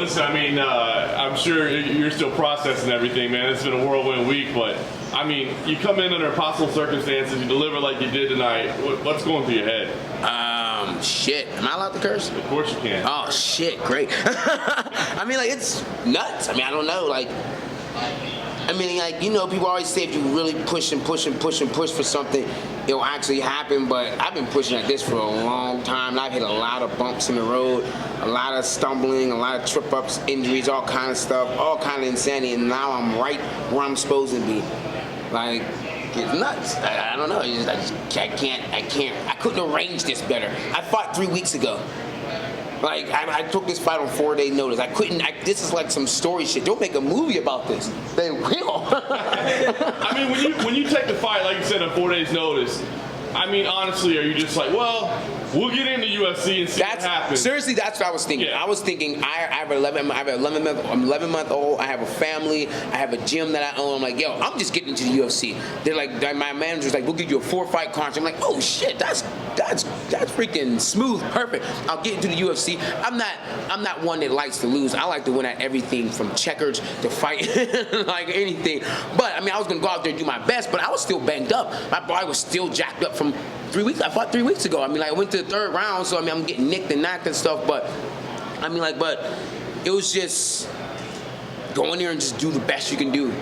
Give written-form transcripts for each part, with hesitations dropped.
listen, I mean, I'm sure you're still processing everything, man. It's been a whirlwind week, but I mean, you come in under impossible circumstances, you deliver like you did tonight. What's going through your head? Shit. Am I allowed to curse? Of course you can. Oh, shit. Great. I mean, like, it's nuts. I mean, I don't know. Like, people always say if you really push and push and push and push for something, it'll actually happen. But I've been pushing like this for a long time. And I've hit a lot of bumps in the road, a lot of stumbling, a lot of trip-ups, injuries, all kind of stuff, all kind of insanity. And now I'm right where I'm supposed to be. Like, it's nuts. I don't know. I couldn't arrange this better. I fought 3 weeks ago. Like, I took this fight on 4 days notice. This is like some story shit. Don't make a movie about this. They will. I mean, when you take the fight, like you said, on 4 days notice, I mean, honestly, are you just like, well, we'll get into UFC and see what happens? Seriously, that's what I was thinking. Yeah. I was thinking, I have an 11-month-old. I have a family. I have a gym that I own. I'm like, yo, I'm just getting into the UFC. They're like, my manager's like, we'll give you a 4-fight contract. I'm like, oh shit, that's freaking smooth, perfect. I'll get into the UFC. I'm not one that likes to lose. I like to win at everything from checkers to fight, like anything. But I mean, I was gonna go out there and do my best, but I was still banged up. My body was still jacked up from 3 weeks. I fought 3 weeks ago. I mean, like, I went to the 3rd round, so I mean, I'm getting nicked and knocked and stuff. But I mean, like, but it was just go in there and just do the best you can do.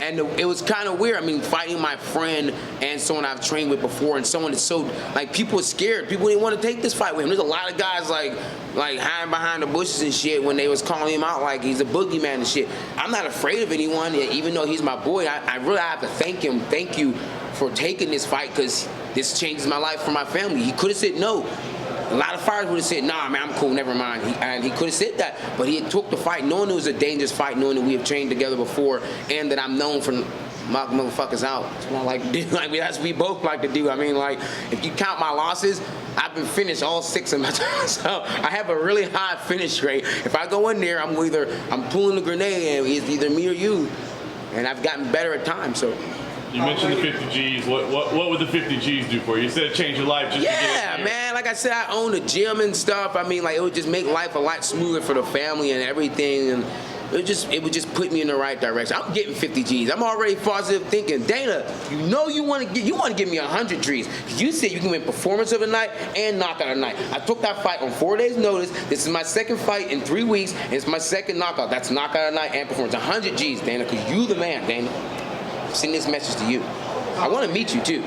And it was kind of weird. I mean, fighting my friend and someone I've trained with before, and someone that's so, like, people were scared. People didn't want to take this fight with him. There's a lot of guys like hiding behind the bushes and shit when they was calling him out like he's a boogeyman and shit. I'm not afraid of anyone, even though he's my boy. I really have to thank him. Thank you for taking this fight, because this changes my life for my family. He could have said no. A lot of fighters would have said, nah, man, I'm cool, never mind. He could have said that, but he took the fight knowing it was a dangerous fight, knowing that we have trained together before, and that I'm known for knocking motherfuckers out. That's what I like to do. I mean, that's what we both like to do. I mean, like, if you count my losses, I've been finished all 6 of my times. So I have a really high finish rate. If I go in there, I'm pulling the grenade, and it's either me or you. And I've gotten better at times, so. You mentioned the 50 G's. What would the 50 G's do for you? You said it changed your life just to get in here. Man. Like I said, I own a gym and stuff. I mean, like, it would just make life a lot smoother for the family and everything. And it would just put me in the right direction. I'm getting 50 G's. I'm already positive thinking. Dana, you want to give me 100 G's. You said you can win performance of the night and knockout of the night. I took that fight on 4 days notice. This is my 2nd fight in 3 weeks, and it's my 2nd knockout. That's knockout of the night and performance. 100 G's, Dana, because you the man, Dana. Send this message to you. I want to meet you too.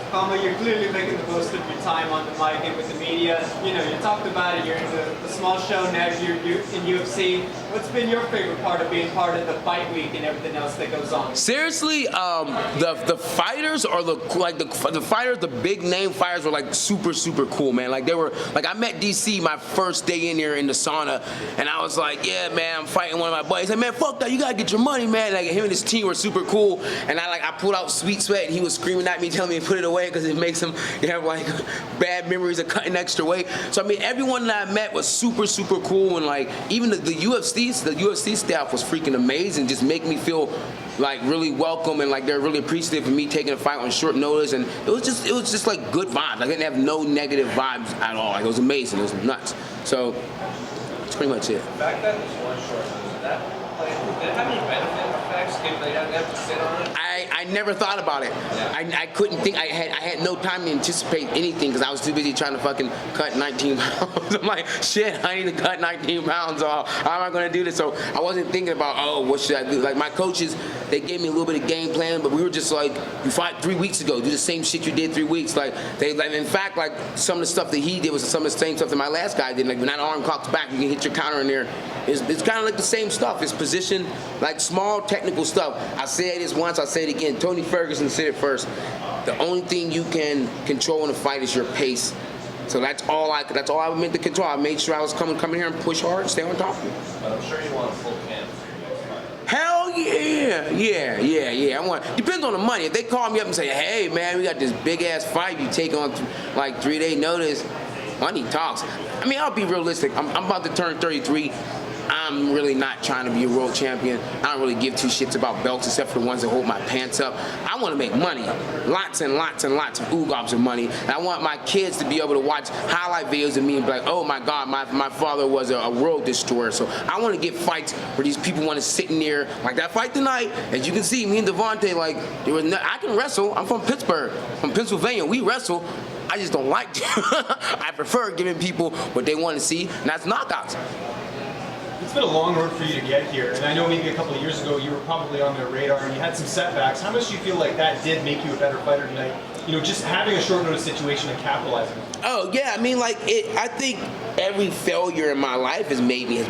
Khama, you're clearly making the most of your time on the mic and with the media. You know, you talked about it. You're in the small show now. You're in UFC. What's been your favorite part of being part of the fight week and everything else that goes on? Seriously, the fighters are the fighters, the big name fighters were like super cool, man. Like, they were like, I met DC my first day in here in the sauna, and I was like, yeah, man, I'm fighting one of my buddies. He said, man, fuck that, you gotta get your money, man. Like, him and his team were super cool, and I pulled out Sweet Sweat, and he was screaming at me, telling me to put it away because it makes him have like bad memories of cutting extra weight. So I mean, everyone that I met was super cool, and like even the UFC staff was freaking amazing. Just make me feel like really welcome, and like they're really appreciative of me taking a fight on short notice. And it was just like good vibes. I didn't have no negative vibes at all. Like, it was amazing. It was nuts. So that's pretty much it. Back then, it was one short notice. Did it have any benefit effects? Did they have to sit on it? I never thought about it. Yeah. I couldn't think. I had no time to anticipate anything because I was too busy trying to fucking cut 19 pounds. I'm like, shit, I need to cut 19 pounds off. How am I going to do this? So I wasn't thinking about, oh, what should I do? Like, my coaches, they gave me a little bit of game plan, but we were just like, you fought 3 weeks ago. Do the same shit you did 3 weeks. Like, in fact, like, some of the stuff that he did was some of the same stuff that my last guy did. Like, when that arm cocks back, you can hit your counter in there. It's kind of like the same stuff. It's position, like small technical stuff. I said this once, I'll say it again. Tony Ferguson said it first. The only thing you can control in a fight is your pace. So that's all I meant to control. I made sure I was coming here and push hard and stay on top of it. But I'm sure you want a full camp for your next fight. Hell yeah. I want. Depends on the money. If they call me up and say, hey man, we got this big ass fight you take on like 3 day notice, money talks. I mean, I'll be realistic. I'm about to turn 33. I'm really not trying to be a world champion. I don't really give two shits about belts except for the ones that hold my pants up. I want to make money, lots and lots and lots of oogobs of money. And I want my kids to be able to watch highlight videos of me and be like, oh my God, my father was a world destroyer. So I want to get fights where these people want to sit in there, like that fight tonight. As you can see, me and Devontae, like, I can wrestle. I'm from Pittsburgh, from Pennsylvania. We wrestle. I just don't like to. I prefer giving people what they want to see, and that's knockouts. It's been a long road for you to get here, and I know maybe a couple of years ago you were probably on their radar and you had some setbacks. How much do you feel like that did make you a better fighter tonight? You know, just having a short notice situation and capitalizing. Oh yeah, I mean, like I think every failure in my life has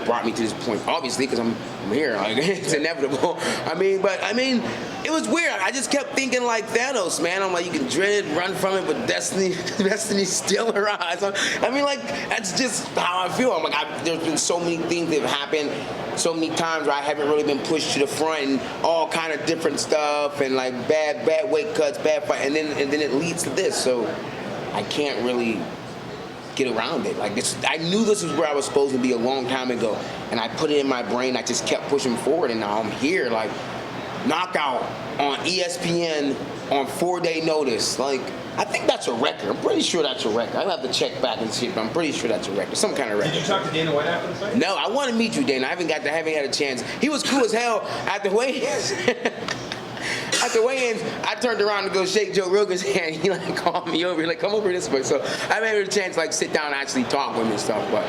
brought me to this point. Obviously, because I'm here, like it's inevitable. I mean, it was weird. I just kept thinking like Thanos, man. I'm like, you can dread, run from it, but destiny still arrives. I mean, like that's just how I feel. I'm like, there's been so many things that have happened, so many times where I haven't really been pushed to the front, and all kind of different stuff, and like bad weight cuts, bad fight, and then it leads to this. So I can't really get around it. Like I knew this was where I was supposed to be a long time ago, and I put it in my brain. I just kept pushing forward, and now I'm here. Like knockout on ESPN on 4-day notice. Like I think that's a record. I'm pretty sure that's a record. I'll have to check back and see, but I'm pretty sure that's a record. Some kind of record. Did you talk to Dana White after the fight? No, I want to meet you, Dana. I haven't had a chance. He was cool as hell at the weigh-ins. At the weigh-ins, I turned around to go shake Joe Rogan's hand. He like called me over, like come over this way. So I haven't had a chance to like sit down and actually talk with him and stuff, but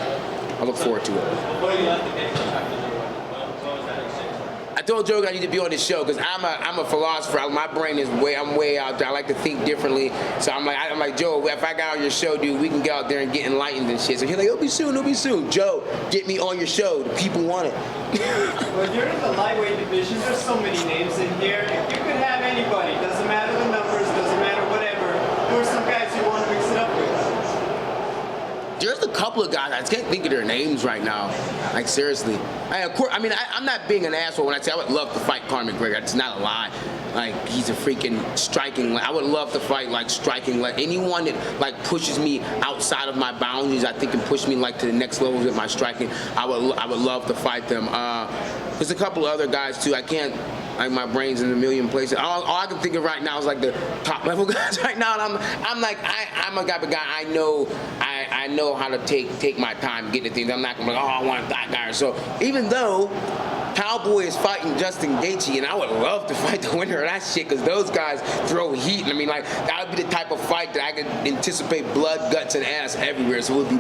I look forward to it. Before you left the game, what was that exchange? I told Joe I need to be on this show because I'm a philosopher. My brain is I'm way out there. I like to think differently. So I'm like Joe, if I got on your show, dude, we can get out there and get enlightened and shit. So he's like, it'll be soon. Joe, get me on your show. The people want it. Well, you're in the lightweight division. There's so many names in here. If you could have anybody, doesn't matter the numbers, doesn't matter whatever. Who are some guys you want to mix it up with? There's a couple of guys, I can't think of their names right now. Like, seriously. I'm not being an asshole when I say I would love to fight Conor McGregor. It's not a lie. Like, he's a freaking striking. I would love to fight, like, striking. Like, anyone that, like, pushes me outside of my boundaries, I think, can push me, like, to the next level with my striking. I would love to fight them. There's a couple of other guys, too. I can't, like, my brain's in a million places. All I can think of right now is, like, the top-level guys right now. And I'm like, I'm a type of guy, I know how to take my time getting things. I'm not gonna be like, oh, I want that guy. So even though Cowboy is fighting Justin Gaethje, and I would love to fight the winner of that shit, because those guys throw heat. And I mean, like, that would be the type of fight that I could anticipate blood, guts, and ass everywhere. So it would be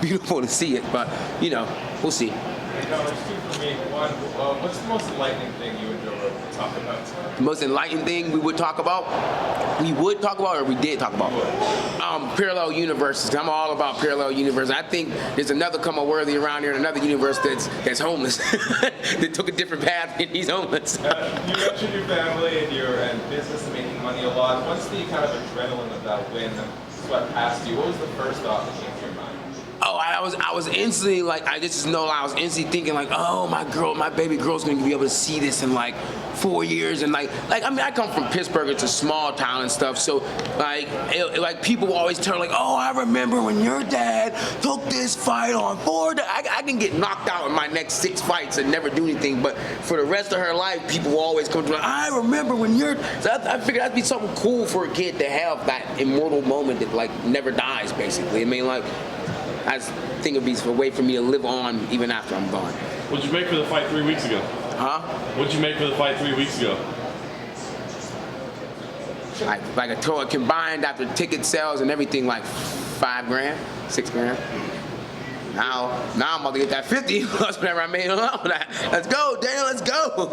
beautiful to see it. But, you know, we'll see. There's two for me. One, what's the most enlightening thing you and Joe Rogan talk about? The most enlightening thing we would talk about, or we did talk about? Parallel universes. I'm all about parallel universes. I think there's another Khama Worthy around here in another universe that's homeless. That took a different path and he's homeless. You mentioned your family and business and making money a lot. Once the kind of adrenaline of that win swept past you, what was the first thought that came to your mind? Oh, I was instantly like, I just know I was instantly thinking like, oh, my baby girl's gonna be able to see this in like 4 years, and like I mean, I come from Pittsburgh, it's a small town and stuff, so like people always tell like, oh, I remember when your dad took this fight on 4 days. I can get knocked out in my next 6 fights and never do anything, but for the rest of her life, people will always come to me, I remember when you're. So I figured that'd be something cool for a kid to have, that immortal moment that like never dies, basically. I mean, like, I think it'd be a way for me to live on even after I'm gone. What'd you make for the fight 3 weeks ago? Huh? What'd you make for the fight 3 weeks ago? Like a total combined after ticket sales and everything, like $5 grand, $6 grand. Now I'm about to get that 50 plus whatever I made on that. Let's go, Daniel, let's go.